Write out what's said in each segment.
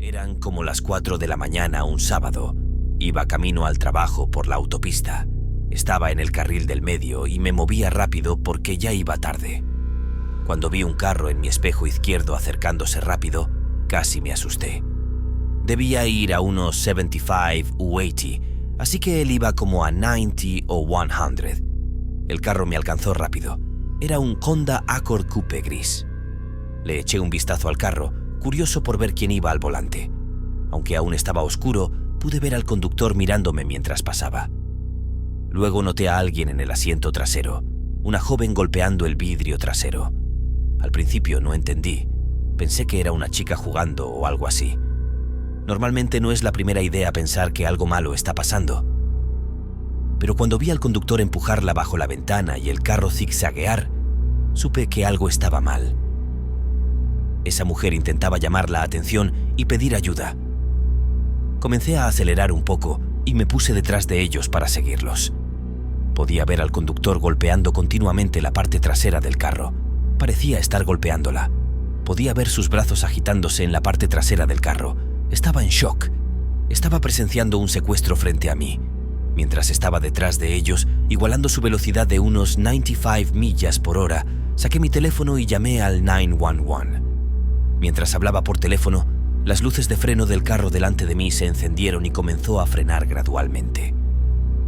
Eran como las 4 de la mañana un sábado. Iba camino al trabajo por la autopista. Estaba en el carril del medio y me movía rápido porque ya iba tarde. Cuando vi un carro en mi espejo izquierdo acercándose rápido, casi me asusté. Debía ir a unos 75 u 80, así que él iba como a 90 o 100. El carro me alcanzó rápido. Era un Honda Accord Coupe gris. Le eché un vistazo al carro, curioso por ver quién iba al volante. Aunque aún estaba oscuro, pude ver al conductor mirándome mientras pasaba. Luego noté a alguien en el asiento trasero, una joven golpeando el vidrio trasero. Al principio no entendí. Pensé que era una chica jugando o algo así. Normalmente no es la primera idea pensar que algo malo está pasando. Pero cuando vi al conductor empujarla bajo la ventana y el carro zigzaguear, supe que algo estaba mal. Esa mujer intentaba llamar la atención y pedir ayuda. Comencé a acelerar un poco y me puse detrás de ellos para seguirlos. Podía ver al conductor golpeando continuamente la parte trasera del carro. Parecía estar golpeándola. Podía ver sus brazos agitándose en la parte trasera del carro. Estaba en shock. Estaba presenciando un secuestro frente a mí. Mientras estaba detrás de ellos, igualando su velocidad de unos 95 millas por hora, saqué mi teléfono y llamé al 911. Mientras hablaba por teléfono, las luces de freno del carro delante de mí se encendieron y comenzó a frenar gradualmente.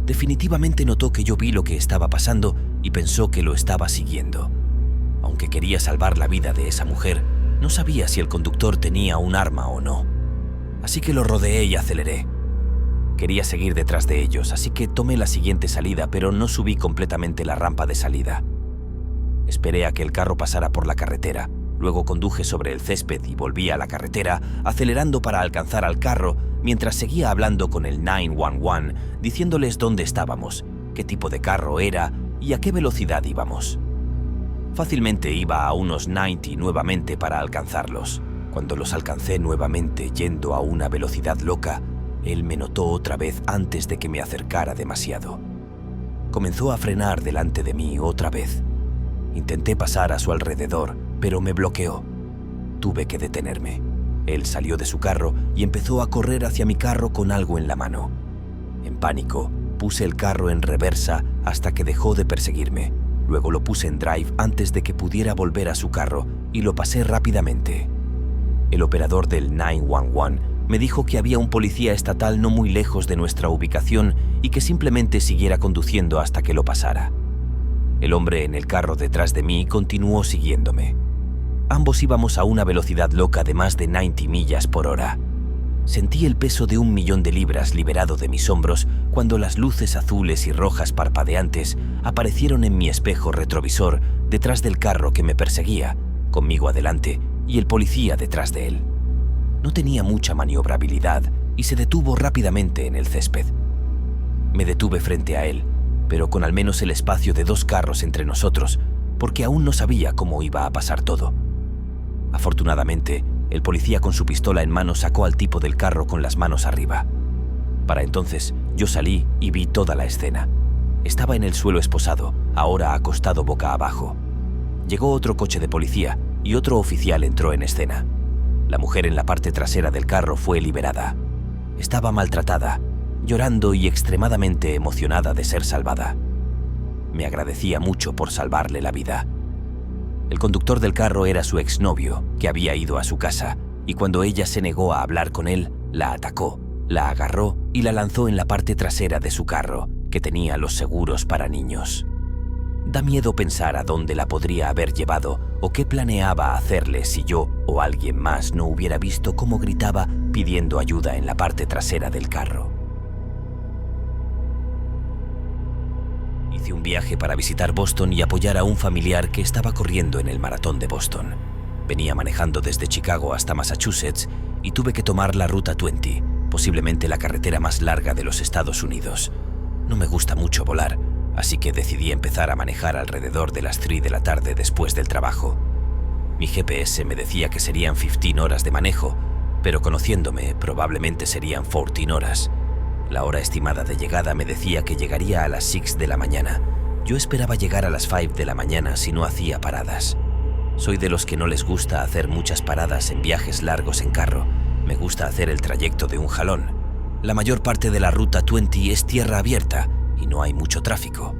Definitivamente notó que yo vi lo que estaba pasando y pensó que lo estaba siguiendo. Aunque quería salvar la vida de esa mujer, no sabía si el conductor tenía un arma o no. Así que lo rodeé y aceleré. Quería seguir detrás de ellos, así que tomé la siguiente salida, pero no subí completamente la rampa de salida. Esperé a que el carro pasara por la carretera. Luego conduje sobre el césped y volví a la carretera, acelerando para alcanzar al carro, mientras seguía hablando con el 911, diciéndoles dónde estábamos, qué tipo de carro era y a qué velocidad íbamos. Fácilmente iba a unos 90 nuevamente para alcanzarlos. Cuando los alcancé nuevamente yendo a una velocidad loca, él me notó otra vez antes de que me acercara demasiado. Comenzó a frenar delante de mí otra vez. Intenté pasar a su alrededor, pero me bloqueó. Tuve que detenerme. Él salió de su carro y empezó a correr hacia mi carro con algo en la mano. En pánico, puse el carro en reversa hasta que dejó de perseguirme. Luego lo puse en drive antes de que pudiera volver a su carro y lo pasé rápidamente. El operador del 911 me dijo que había un policía estatal no muy lejos de nuestra ubicación y que simplemente siguiera conduciendo hasta que lo pasara. El hombre en el carro detrás de mí continuó siguiéndome. Ambos íbamos a una velocidad loca de más de 90 millas por hora. Sentí el peso de 1.000.000 de libras liberado de mis hombros cuando las luces azules y rojas parpadeantes aparecieron en mi espejo retrovisor detrás del carro que me perseguía, conmigo adelante y el policía detrás de él. No tenía mucha maniobrabilidad y se detuvo rápidamente en el césped. Me detuve frente a él, pero con al menos el espacio de 2 carros entre nosotros, porque aún no sabía cómo iba a pasar todo. Afortunadamente, el policía con su pistola en mano sacó al tipo del carro con las manos arriba. Para entonces, yo salí y vi toda la escena. Estaba en el suelo esposado, ahora acostado boca abajo. Llegó otro coche de policía y otro oficial entró en escena. La mujer en la parte trasera del carro fue liberada. Estaba maltratada, llorando y extremadamente emocionada de ser salvada. Me agradecía mucho por salvarle la vida. El conductor del carro era su exnovio, que había ido a su casa, y cuando ella se negó a hablar con él, la atacó, la agarró y la lanzó en la parte trasera de su carro, que tenía los seguros para niños. Da miedo pensar a dónde la podría haber llevado o qué planeaba hacerle si yo o alguien más no hubiera visto cómo gritaba pidiendo ayuda en la parte trasera del carro. Hice un viaje para visitar Boston y apoyar a un familiar que estaba corriendo en el maratón de Boston. Venía manejando desde Chicago hasta Massachusetts y tuve que tomar la Ruta 20, posiblemente la carretera más larga de los Estados Unidos. No me gusta mucho volar, así que decidí empezar a manejar alrededor de las 3 de la tarde después del trabajo. Mi GPS me decía que serían 15 horas de manejo, pero conociéndome probablemente serían 14 horas. La hora estimada de llegada me decía que llegaría a las 6 de la mañana. Yo esperaba llegar a las 5 de la mañana si no hacía paradas. Soy de los que no les gusta hacer muchas paradas en viajes largos en carro, Me gusta hacer el trayecto de un jalón. La mayor parte de la Ruta 20 es tierra abierta y no hay mucho tráfico.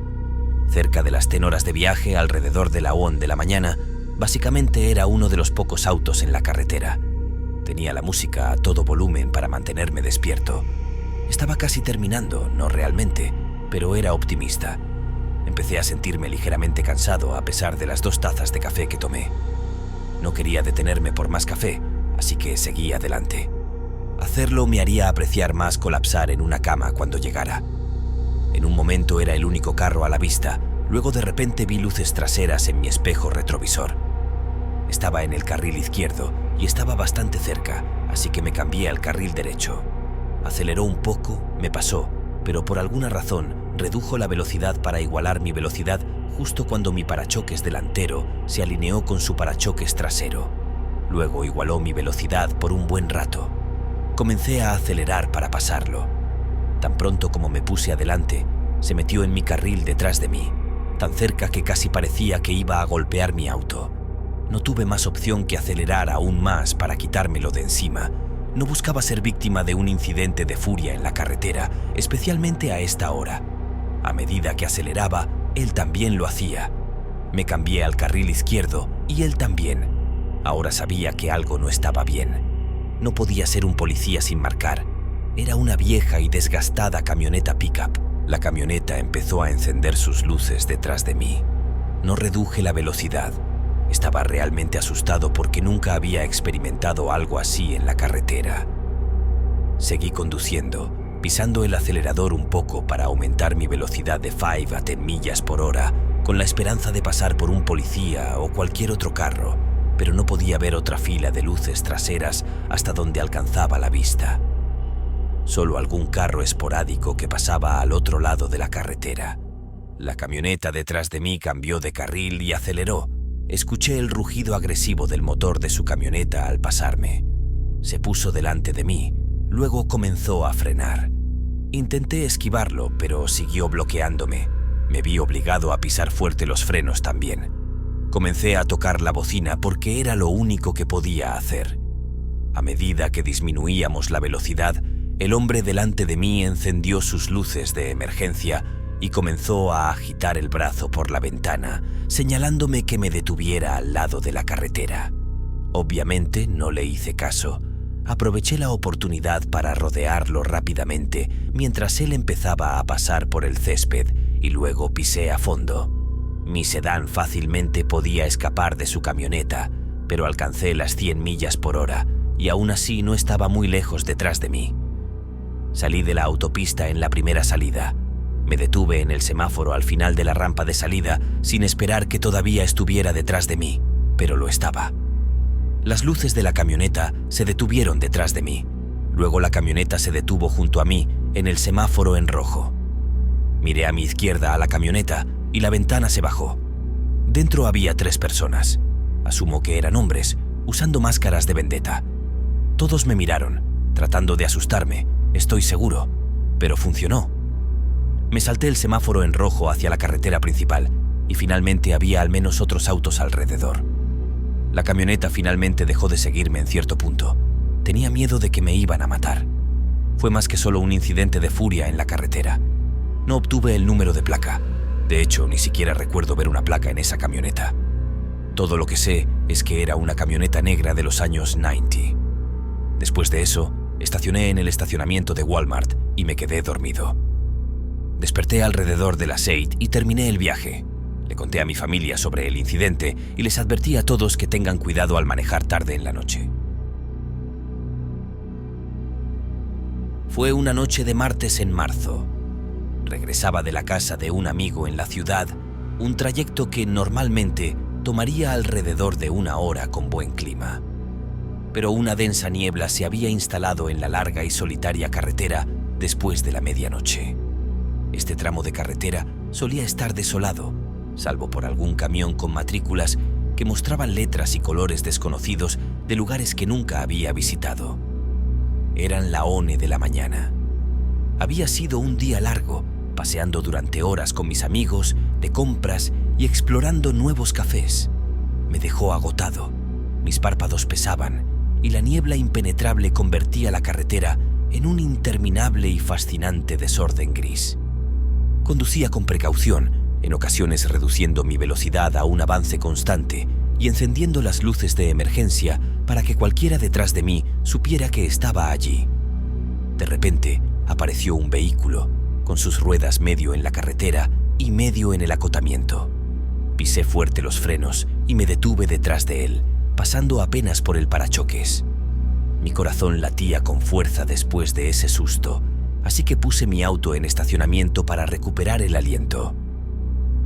Cerca de las 10 horas de viaje, alrededor de la 1 de la mañana, básicamente era uno de los pocos autos en la carretera. Tenía la música a todo volumen para mantenerme despierto. Estaba casi terminando, no realmente, pero era optimista. Empecé a sentirme ligeramente cansado a pesar de las 2 tazas de café que tomé. No quería detenerme por más café, así que seguí adelante. Hacerlo me haría apreciar más colapsar en una cama cuando llegara. En un momento era el único carro a la vista, luego de repente vi luces traseras en mi espejo retrovisor. Estaba en el carril izquierdo y estaba bastante cerca, así que me cambié al carril derecho. Aceleró un poco, me pasó, pero por alguna razón redujo la velocidad para igualar mi velocidad justo cuando mi parachoques delantero se alineó con su parachoques trasero. Luego igualó mi velocidad por un buen rato. Comencé a acelerar para pasarlo. Tan pronto como me puse adelante, se metió en mi carril detrás de mí, tan cerca que casi parecía que iba a golpear mi auto. No tuve más opción que acelerar aún más para quitármelo de encima. No buscaba ser víctima de un incidente de furia en la carretera, especialmente a esta hora. A medida que aceleraba, él también lo hacía. Me cambié al carril izquierdo y él también. Ahora sabía que algo no estaba bien. No podía ser un policía sin marcar. Era una vieja y desgastada camioneta pickup. La camioneta empezó a encender sus luces detrás de mí. No reduje la velocidad. Estaba realmente asustado porque nunca había experimentado algo así en la carretera. Seguí conduciendo, pisando el acelerador un poco para aumentar mi velocidad de 5 a 10 millas por hora, con la esperanza de pasar por un policía o cualquier otro carro, pero no podía ver otra fila de luces traseras hasta donde alcanzaba la vista. Solo algún carro esporádico que pasaba al otro lado de la carretera. La camioneta detrás de mí cambió de carril y aceleró. Escuché el rugido agresivo del motor de su camioneta al pasarme. Se puso delante de mí, luego comenzó a frenar. Intenté esquivarlo, pero siguió bloqueándome. Me vi obligado a pisar fuerte los frenos también. Comencé a tocar la bocina porque era lo único que podía hacer. A medida que disminuíamos la velocidad, el hombre delante de mí encendió sus luces de emergencia y comenzó a agitar el brazo por la ventana, señalándome que me detuviera al lado de la carretera. Obviamente no le hice caso. Aproveché la oportunidad para rodearlo rápidamente mientras él empezaba a pasar por el césped y luego pisé a fondo. Mi sedán fácilmente podía escapar de su camioneta, pero alcancé las 100 millas por hora y aún así no estaba muy lejos detrás de mí. Salí de la autopista en la primera salida. Me detuve en el semáforo al final de la rampa de salida sin esperar que todavía estuviera detrás de mí, pero lo estaba. Las luces de la camioneta se detuvieron detrás de mí. Luego la camioneta se detuvo junto a mí en el semáforo en rojo. Miré a mi izquierda a la camioneta y la ventana se bajó. Dentro había 3 personas. Asumo que eran hombres, usando máscaras de vendetta. Todos me miraron, tratando de asustarme, estoy seguro, pero funcionó. Me salté el semáforo en rojo hacia la carretera principal y finalmente había al menos otros autos alrededor. La camioneta finalmente dejó de seguirme en cierto punto. Tenía miedo de que me iban a matar. Fue más que solo un incidente de furia en la carretera. No obtuve el número de placa. De hecho, ni siquiera recuerdo ver una placa en esa camioneta. Todo lo que sé es que era una camioneta negra de los años 90. Después de eso, estacioné en el estacionamiento de Walmart y me quedé dormido. Desperté alrededor de las 6 y terminé el viaje. Le conté a mi familia sobre el incidente y les advertí a todos que tengan cuidado al manejar tarde en la noche. Fue una noche de martes en marzo. Regresaba de la casa de un amigo en la ciudad, un trayecto que normalmente tomaría alrededor de 1 hora con buen clima. Pero una densa niebla se había instalado en la larga y solitaria carretera después de la medianoche. Este tramo de carretera solía estar desolado, salvo por algún camión con matrículas que mostraban letras y colores desconocidos de lugares que nunca había visitado. Eran la 1 de la mañana. Había sido un día largo, paseando durante horas con mis amigos, de compras y explorando nuevos cafés. Me dejó agotado, mis párpados pesaban y la niebla impenetrable convertía la carretera en un interminable y fascinante desorden gris. Conducía con precaución, en ocasiones reduciendo mi velocidad a un avance constante y encendiendo las luces de emergencia para que cualquiera detrás de mí supiera que estaba allí. De repente, apareció un vehículo, con sus ruedas medio en la carretera y medio en el acotamiento. Pisé fuerte los frenos y me detuve detrás de él, pasando apenas por el parachoques. Mi corazón latía con fuerza después de ese susto, así que puse mi auto en estacionamiento para recuperar el aliento.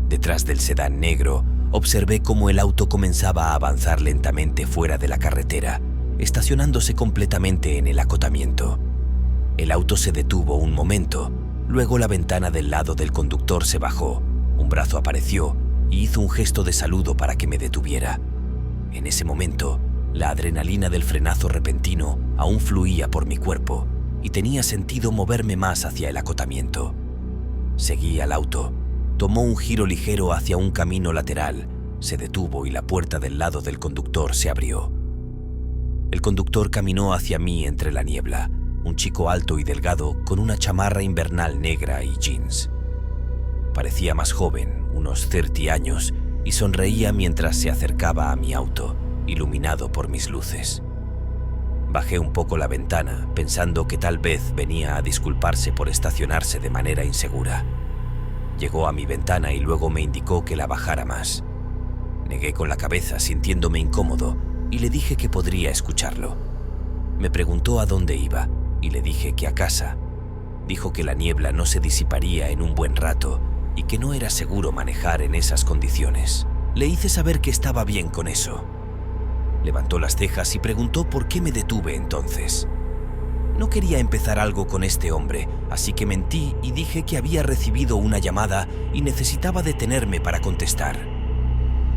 Detrás del sedán negro, observé cómo el auto comenzaba a avanzar lentamente fuera de la carretera, estacionándose completamente en el acotamiento. El auto se detuvo un momento, luego la ventana del lado del conductor se bajó, un brazo apareció y hizo un gesto de saludo para que me detuviera. En ese momento, la adrenalina del frenazo repentino aún fluía por mi cuerpo y tenía sentido moverme más hacia el acotamiento. Seguí al auto, tomó un giro ligero hacia un camino lateral, se detuvo y la puerta del lado del conductor se abrió. El conductor caminó hacia mí entre la niebla, un chico alto y delgado con una chamarra invernal negra y jeans. Parecía más joven, unos 30 años, y sonreía mientras se acercaba a mi auto, iluminado por mis luces. Bajé un poco la ventana, pensando que tal vez venía a disculparse por estacionarse de manera insegura. Llegó a mi ventana y luego me indicó que la bajara más. Negué con la cabeza, sintiéndome incómodo, y le dije que podría escucharlo. Me preguntó a dónde iba, y le dije que a casa. Dijo que la niebla no se disiparía en un buen rato y que no era seguro manejar en esas condiciones. Le hice saber que estaba bien con eso. Levantó las cejas y preguntó por qué me detuve entonces. No quería empezar algo con este hombre, así que mentí y dije que había recibido una llamada y necesitaba detenerme para contestar.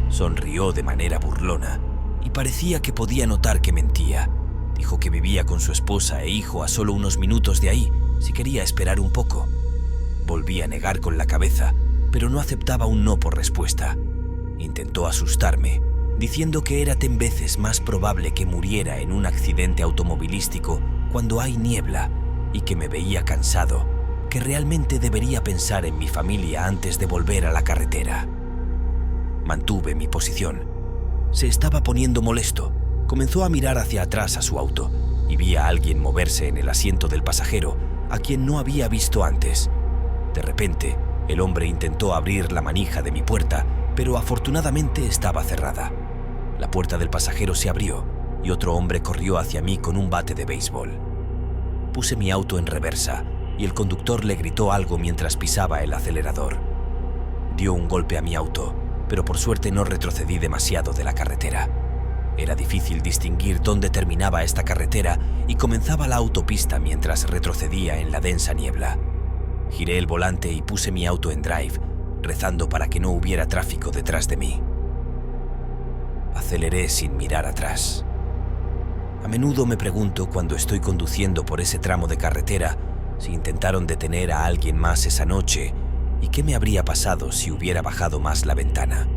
Sonrió de manera burlona y parecía que podía notar que mentía. Dijo que vivía con su esposa e hijo a solo unos minutos de ahí, si quería esperar un poco. Volví a negar con la cabeza, pero no aceptaba un no por respuesta. Intentó asustarme, diciendo que era 10 veces más probable que muriera en un accidente automovilístico cuando hay niebla y que me veía cansado, que realmente debería pensar en mi familia antes de volver a la carretera. Mantuve mi posición. Se estaba poniendo molesto. Comenzó a mirar hacia atrás a su auto y vi a alguien moverse en el asiento del pasajero, a quien no había visto antes. De repente, el hombre intentó abrir la manija de mi puerta, pero afortunadamente estaba cerrada. La puerta del pasajero se abrió y otro hombre corrió hacia mí con un bate de béisbol. Puse mi auto en reversa y el conductor le gritó algo mientras pisaba el acelerador. Dio un golpe a mi auto, pero por suerte no retrocedí demasiado de la carretera. Era difícil distinguir dónde terminaba esta carretera y comenzaba la autopista mientras retrocedía en la densa niebla. Giré el volante y puse mi auto en drive, rezando para que no hubiera tráfico detrás de mí. Aceleré sin mirar atrás. A menudo me pregunto cuando estoy conduciendo por ese tramo de carretera si intentaron detener a alguien más esa noche y qué me habría pasado si hubiera bajado más la ventana.